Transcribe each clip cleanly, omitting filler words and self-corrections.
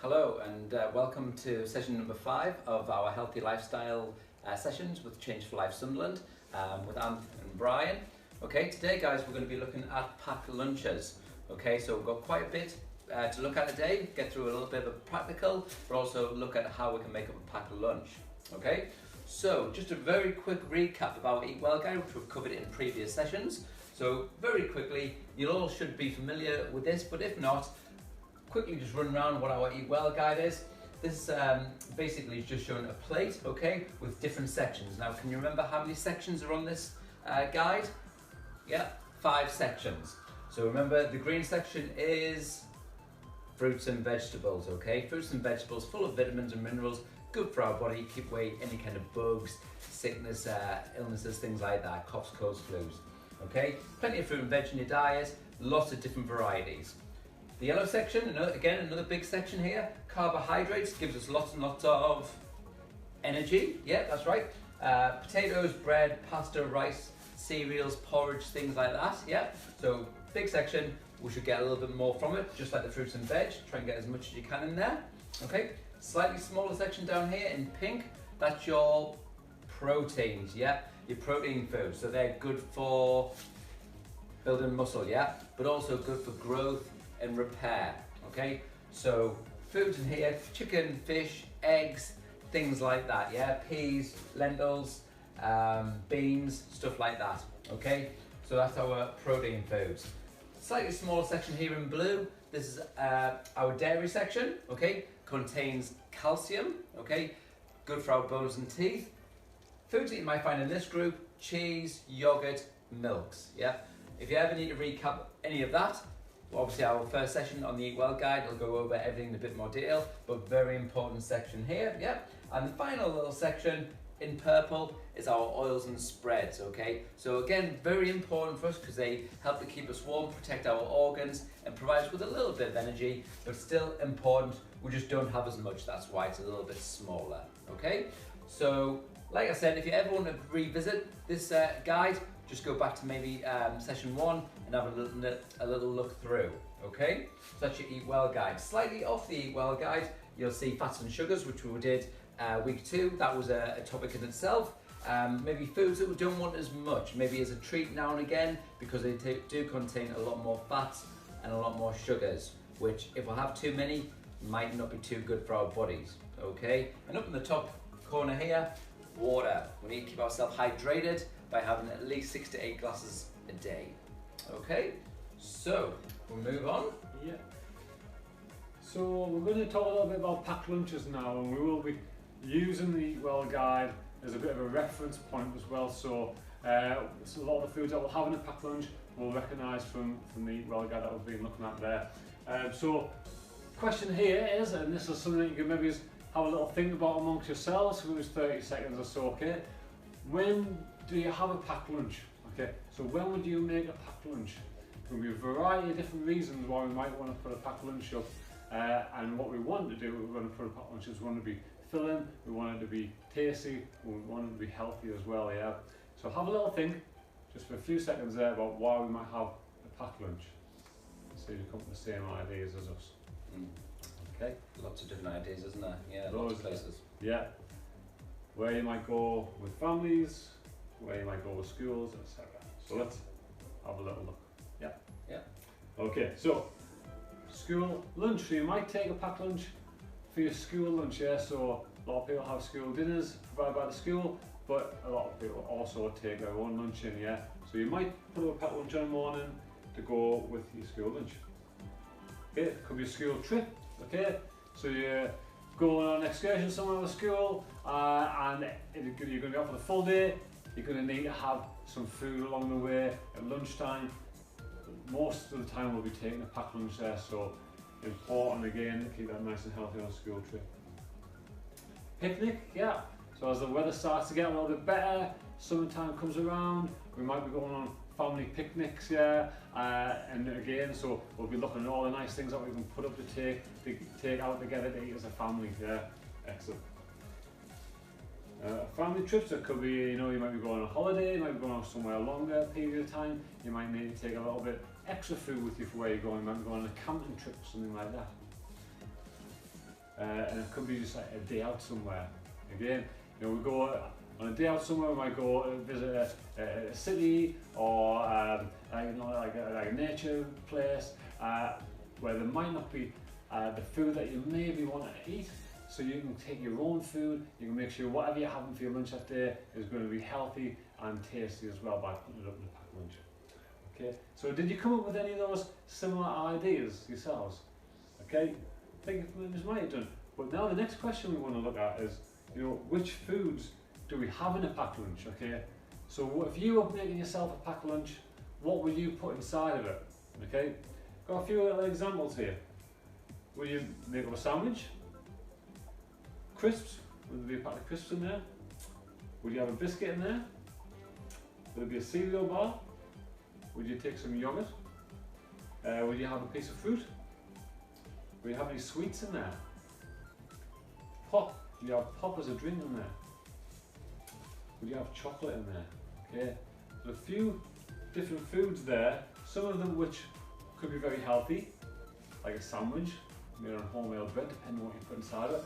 Hello and welcome to session number 5 of our healthy lifestyle sessions with Change4Life Sunderland with Anne and Brian. Okay, today guys we're going to be looking at packed lunches. Okay, so we've got quite a bit to look at today, get through a little bit of a practical, but also look at how we can make up a packed lunch. Okay, so just a very quick recap of our Eat Well guide, which we've covered in previous sessions. So very quickly, you all should be familiar with this, but if not, quickly just run around what our Eat Well guide is. This basically is just showing a plate, okay, with different sections. Now, can you remember how many sections are on this guide? Yeah, 5 sections. So remember, the green section is fruits and vegetables, okay? Fruits and vegetables full of vitamins and minerals, good for our body, keep away any kind of bugs, sickness, illnesses, things like that, coughs, colds, flus, okay? Plenty of fruit and veg in your diet, lots of different varieties. The yellow section, again, another big section here, carbohydrates, gives us lots and lots of energy. Yeah, that's right. Potatoes, bread, pasta, rice, cereals, porridge, things like that. Yeah, so big section, we should get a little bit more from it, just like the fruits and veg. Try and get as much as you can in there. Okay, slightly smaller section down here in pink, that's your proteins, yeah, your protein foods. So they're good for building muscle, yeah, but also good for growth and repair, okay? So foods in here, chicken, fish, eggs, things like that, yeah? Peas, lentils, beans, stuff like that, okay? So that's our protein foods. Slightly smaller section here in blue, this is our dairy section, okay? Contains calcium, okay? Good for our bones and teeth. Foods that you might find in this group, cheese, yogurt, milks, yeah? If you ever need to recap any of that, obviously our first session on the Eat Well guide will go over everything in a bit more detail, but very important section here, yeah. And the final little section in purple is our oils and spreads, okay? So again, very important for us because they help to keep us warm, protect our organs, and provide us with a little bit of energy, but still important. We just don't have as much, that's why it's a little bit smaller, okay? So, like I said, if you ever want to revisit this guide, just go back to maybe session 1 and have a little look through, okay? So that's your Eat Well guide. Slightly off the Eat Well guide, you'll see fats and sugars, which we did week 2. That was a topic in itself. Maybe foods that we don't want as much, maybe as a treat now and again, because they do contain a lot more fats and a lot more sugars, which if we have too many, might not be too good for our bodies, okay? And up in the top corner here, water. We need to keep ourselves hydrated by having at least 6 to 8 glasses a day. Okay, so we'll move on. Yeah. So we're going to talk a little bit about packed lunches now, and we will be using the Eat Well guide as a bit of a reference point as well. So, so a lot of the foods that we'll have in a packed lunch we'll recognise from the Eat Well guide that we've been looking at there. So, question here is, and this is something that you can maybe just have a little think about amongst yourselves. It was 30 seconds or so. Okay, when do you have a packed lunch? Okay, so when would you make a packed lunch? There will be a variety of different reasons why we might want to put a packed lunch up, and what we want to do when we put a packed lunch is we want it to be filling, we want it to be tasty, we want it to be healthy as well, yeah? So have a little think, just for a few seconds there, about why we might have a packed lunch. So you come up with the same ideas as us. Okay, lots of different ideas, isn't there? Yeah, Loads lots of places. Yeah, where you might go with families, where you might go with schools, etc. So let's have a little look. Yeah. Yeah. Okay, so school lunch. So you might take a packed lunch for your school lunch, yeah? So a lot of people have school dinners provided by the school, but a lot of people also take their own lunch in, yeah? So you might put up a packed lunch in the morning to go with your school lunch. Okay, it could be a school trip, okay? So you're going on an excursion somewhere with school, and you're going to be out for the full day. You're going to need to have some food along the way at lunchtime. Most of the time we'll be taking a packed lunch there, so important again to keep that nice and healthy on a school trip. Picnic, yeah. So as the weather starts to get a little bit better, summertime comes around, we might be going on family picnics, yeah. And again, so we'll be looking at all the nice things that we can put up to take out together to eat as a family, yeah. Excellent. Family trips, it could be, you know, you might be going on a holiday, you might be going on somewhere a longer period of time, you might need to take a little bit extra food with you for where you're going. You might be going on a camping trip or something like that. And it could be just like a day out somewhere. Again, you know, we go on a day out somewhere. We might go visit a city or you know, like a nature place where there might not be the food that you maybe want to eat. So you can take your own food. You can make sure whatever you're having for your lunch that day is going to be healthy and tasty as well by putting it up in the packed lunch. Okay. So did you come up with any of those similar ideas yourselves? Okay. I think you might have done. But now the next question we want to look at is, you know, which foods do we have in a packed lunch? Okay. So if you were making yourself a packed lunch, what would you put inside of it? Okay. Got a few little examples here. Would you make up a sandwich? Crisps? Would there be a packet of crisps in there? Would you have a biscuit in there? Would there be a cereal bar? Would you take some yogurt? Would you have a piece of fruit? Would you have any sweets in there? Pop? Would you have pop as a drink in there? Would you have chocolate in there? Okay, so a few different foods there, some of them which could be very healthy, like a sandwich made on wholemeal bread, depending on what you put inside it.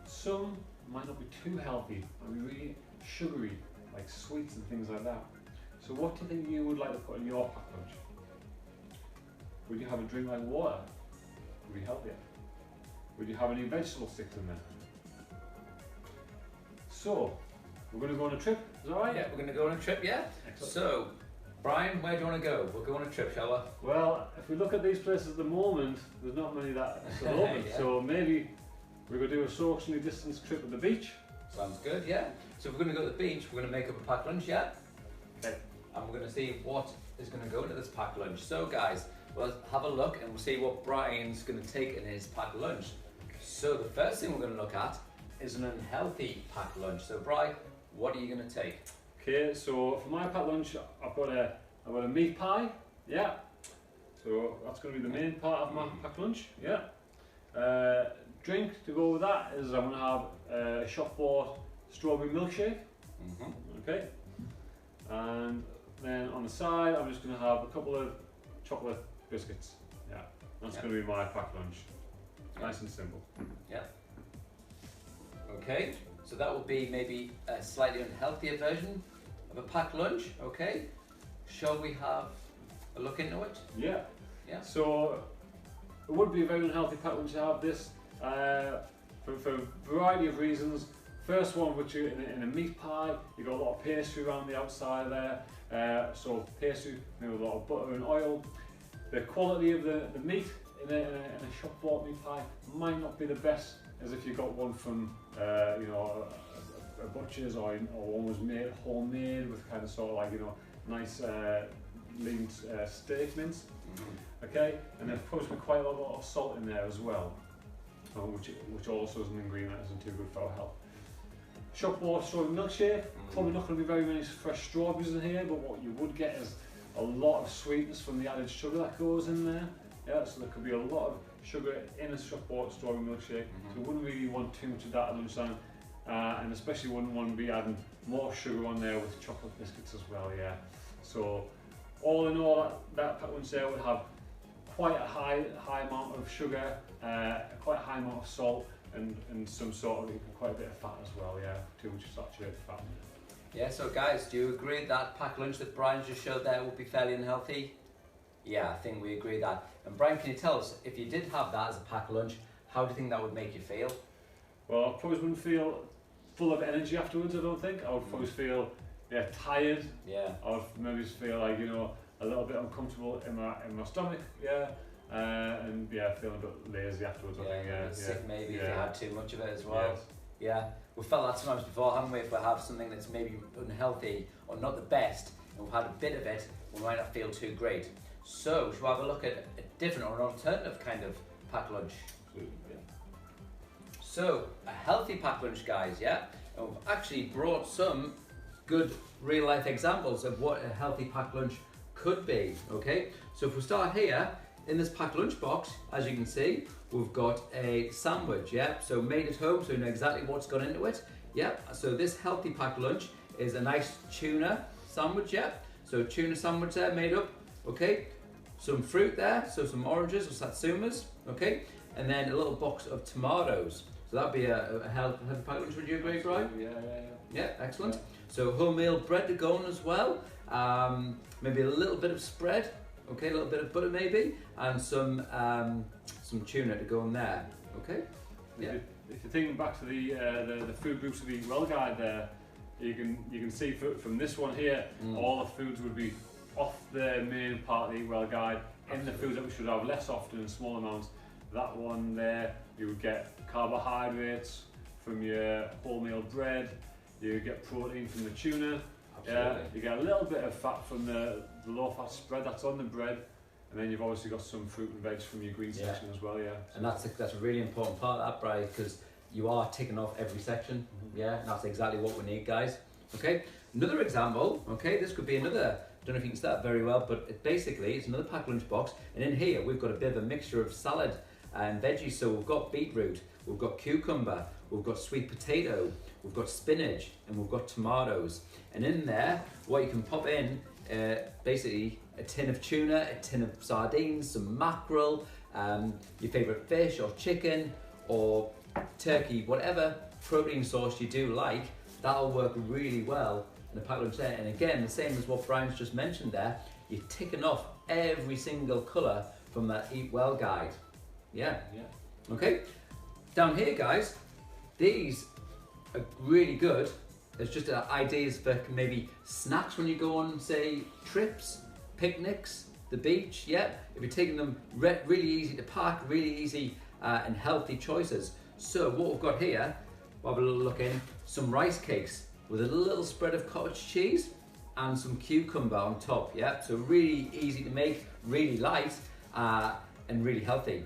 Some might not be too healthy, might be really sugary, like sweets and things like that. So what do you think you would like to put in your packed lunch? Would you have a drink like water? Would be healthier. Would you have any vegetable sticks in there? So, we're going to go on a trip, is that right? Yeah, we're going to go on a trip, yeah? Excellent. So, Brian, where do you want to go? We'll go on a trip, shall we? Well, if we look at these places at the moment, there's not many that are still open, yeah. So maybe we're going to do a socially distanced trip at the beach. Sounds good, yeah. So if we're going to go to the beach, we're going to make up a packed lunch, yeah? Okay. And we're going to see what is going to go into this packed lunch. So guys, we'll have a look and we'll see what Brian's going to take in his packed lunch. So the first thing we're going to look at is an unhealthy packed lunch. So Brian, what are you going to take? Okay, so for my packed lunch, I've got a meat pie, yeah. So that's going to be the main part of my packed lunch, yeah. Drink to go with that is I'm going to have a shop bought strawberry milkshake, okay. And then on the side, I'm just going to have a couple of chocolate biscuits, yeah. That's going to be my packed lunch. Nice and simple. Yeah. Okay, so that would be maybe a slightly unhealthier version of a packed lunch, okay. Shall we have a look into it? Yeah. Yeah. So it would be a very unhealthy packed lunch to have this for a variety of reasons. First one, which in a meat pie, you've got a lot of pastry around the outside there. So pastry, maybe with a lot of butter and oil. The quality of the meat in a shop bought meat pie might not be the best as if you got one from you know, a butcher's or one was made homemade with kind of sort of like, you know, nice lean steak mince. Okay, and there's probably quite a lot of salt in there as well, which also is an ingredient that isn't too good for our health. Shop bought strawberry milkshake, probably not going to be very many fresh strawberries in here, but what you would get is a lot of sweetness from the added sugar that goes in there. Yeah, so there could be a lot of sugar in a shop bought strawberry milkshake, so we wouldn't really want too much of that at lunchtime, and especially wouldn't want to be adding more sugar on there with chocolate biscuits as well, yeah. So all in all, that packed lunch there would have quite a high amount of sugar, quite a high amount of salt, and some sort of quite a bit of fat as well, yeah, too much saturated fat. Yeah, so guys, do you agree that packed lunch that Brian just showed there would be fairly unhealthy? Yeah, I think we agree that. And Brian, can you tell us, if you did have that as a packed lunch, how do you think that would make you feel? Well, I probably wouldn't feel full of energy afterwards, I don't think. I would probably feel tired. Yeah. I would maybe just feel like, you know, a little bit uncomfortable in my stomach, yeah. And yeah, feeling a bit lazy afterwards, I think, yeah. Sick maybe if you had too much of it as well. Yes. Yeah, we've felt that sometimes before, haven't we? If we have something that's maybe unhealthy or not the best, and we've had a bit of it, we might not feel too great. So, should we have a look at a different or an alternative kind of packed lunch? Yeah. So, a healthy packed lunch, guys, yeah? And we've actually brought some good real life examples of what a healthy packed lunch could be, okay? So if we start here, in this packed lunch box, as you can see, we've got a sandwich, yeah? So made at home, so you know exactly what's gone into it, yeah? So this healthy packed lunch is a nice tuna sandwich, yeah? So tuna sandwich there made up, okay? some fruit there, so some oranges or satsumas, okay, and then a little box of tomatoes. So that'd be a healthy packed lunch. Would you agree, Brian? Yeah, excellent. Yeah. So wholemeal bread to go on as well. Maybe a little bit of spread, okay, a little bit of butter maybe, and some tuna to go on there, okay. Yeah. If you're thinking back to the food groups of the Eat Well guide there, you can see from this one here, all the foods would be off the main part of the Eat Well guide. In the foods that we should have less often in small amounts, that one there, you would get carbohydrates from your wholemeal bread, you get protein from the tuna, you get a little bit of fat from the low fat spread that's on the bread, and then you've obviously got some fruit and veg from your green section as well, And that's a really important part of that, Brian, because you are ticking off every section, and that's exactly what we need, guys. Okay, another example, okay, this could be another, I don't know if you can start very well, but it's another packed lunch box, and in here we've got a bit of a mixture of salad and veggies. So we've got beetroot, we've got cucumber, we've got sweet potato, we've got spinach, and we've got tomatoes. And in there, what you can pop in, basically a tin of tuna, a tin of sardines, some mackerel, your favourite fish or chicken or turkey, whatever protein source you do like, that'll work really well in a packed lunch there. And again, the same as what Brian's just mentioned there, you're ticking off every single colour from that Eat Well guide. Yeah. Okay. Down here, guys, these are really good. There's just ideas for maybe snacks when you go on, say, trips, picnics, the beach. Yeah. If you're taking them, really easy to pack, really easy and healthy choices. So what we've got here, we'll have a little look in, some rice cakes with a little spread of cottage cheese and some cucumber on top. Yeah. So really easy to make, really light and really healthy.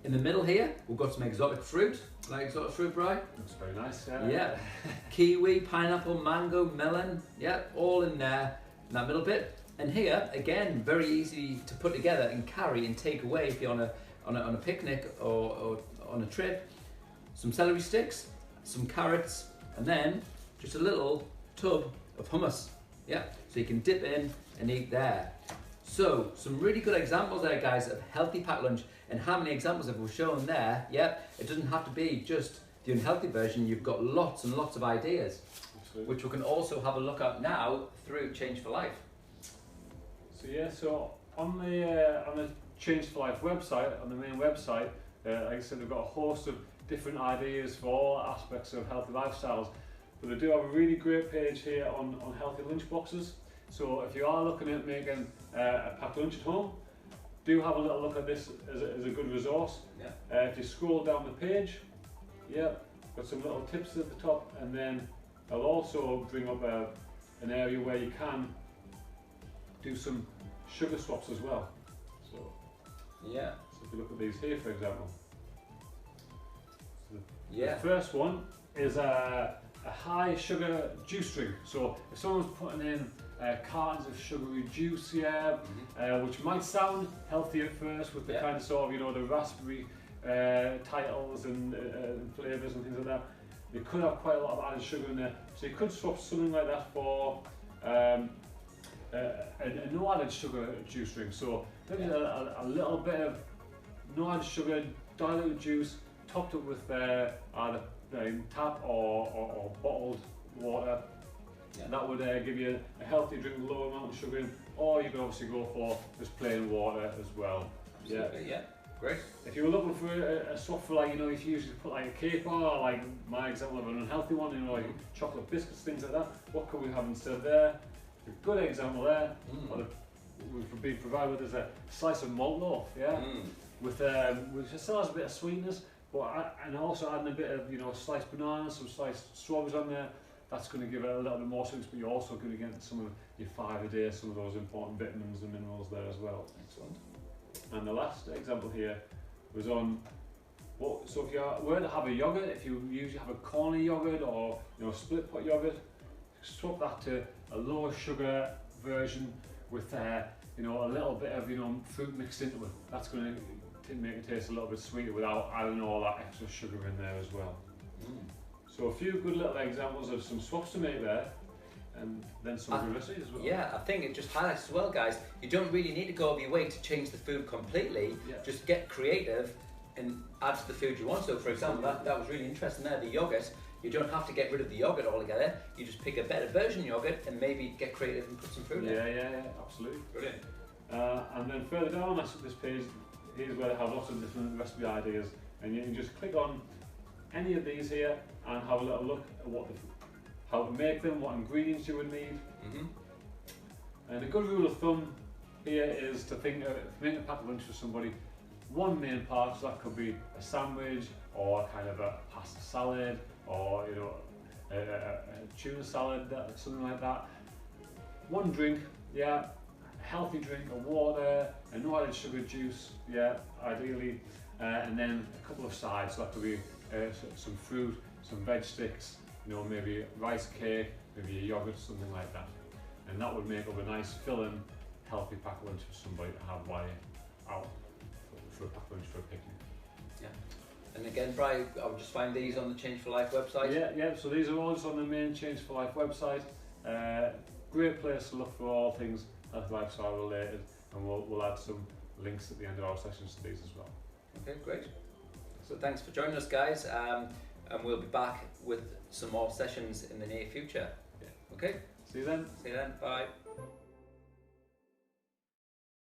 In the middle here, we've got some exotic fruit. Like exotic fruit, Brian? Looks very nice. Yeah. Kiwi, pineapple, mango, melon. Yeah, all in there, in that middle bit. And here, again, very easy to put together and carry and take away if you're on a picnic or on a trip. Some celery sticks, some carrots, and then just a little tub of hummus. Yeah, so you can dip in and eat there. So, some really good examples there, guys, of healthy packed lunch. And how many examples have we shown there? Yeah, it doesn't have to be just the unhealthy version. You've got lots and lots of ideas, which we can also have a look at now through Change4Life. So on the Change4Life website, on the main website, like I said, we've got a host of different ideas for all aspects of healthy lifestyles. But they do have a really great page here on healthy lunch boxes. So if you are looking at making a packed lunch at home, do have a little look at this as a good resource. If you scroll down the page, got some little tips at the top, and then I'll also bring up an area where you can do some sugar swaps as well. So if you look at these here, for example, the first one is a high sugar juice drink. So if someone's putting in cartons of sugary juice, which might sound healthy at first with the kind of sort of, the raspberry titles and flavours and things like that, you could have quite a lot of added sugar in there. So you could swap something like that for a no added sugar juice drink. So maybe a little bit of no added sugar, diluted juice, topped up with either tap or bottled water. That would give you a healthy drink with a low amount of sugar in, or you could obviously go for just plain water as well. Great. If you were looking for a swap for, if you usually put like a cake bar, or like my example of an unhealthy one, like chocolate biscuits, things like that, what could we have instead there? A good example there, we've been provided with is a slice of malt loaf, with which still has a bit of sweetness, but and also adding a bit of sliced bananas, some sliced strawberries on there. That's going to give it a little bit more sweetness, but you're also going to get some of your fibre a day, some of those important vitamins and minerals there as well. Excellent. And the last example here was on so if you were to have a yogurt, if you usually have a corny yogurt or split pot yogurt, swap that to a lower sugar version with a little bit of fruit mixed into it. That's going to make it taste a little bit sweeter without adding all that extra sugar in there as well. So a few good little examples of some swaps to make there. and then some good recipes as well. Yeah, I think it just highlights as well, guys, you don't really need to go over your way to change the food completely. Yeah. Just get creative and add to the food you want. So for example, that was really interesting there, the yogurt. You don't have to get rid of the yogurt altogether. You just pick a better version of yogurt and maybe get creative and put some fruit in. Yeah, absolutely. Brilliant. And then further down this page, here's where they have lots of different recipe ideas, and you can just click on any of these here and have a little look at how to make them, what ingredients you would need. And a good rule of thumb here is to think of making a packed lunch for somebody, one main part, so that could be a sandwich or kind of a pasta salad, or a tuna salad, something like that. One drink, a healthy drink of water, and no added sugar, juice, ideally, and then a couple of sides. So that could be some fruit, some veg sticks, maybe rice cake, maybe a yogurt, something like that. And that would make up a nice filling, healthy packed lunch for somebody to have while you're out for a packed lunch for a picnic. Yeah. And again, Brian, I'll just find these on the Change4Life website. Yeah. So these are all just on the main Change4Life website. Great place to look for all things health lifestyle related, and we'll add some links at the end of our sessions to these as well. Okay, great. So thanks for joining us, guys, and we'll be back with some more sessions in the near future. Yeah. Okay. See you then. See you then. Bye.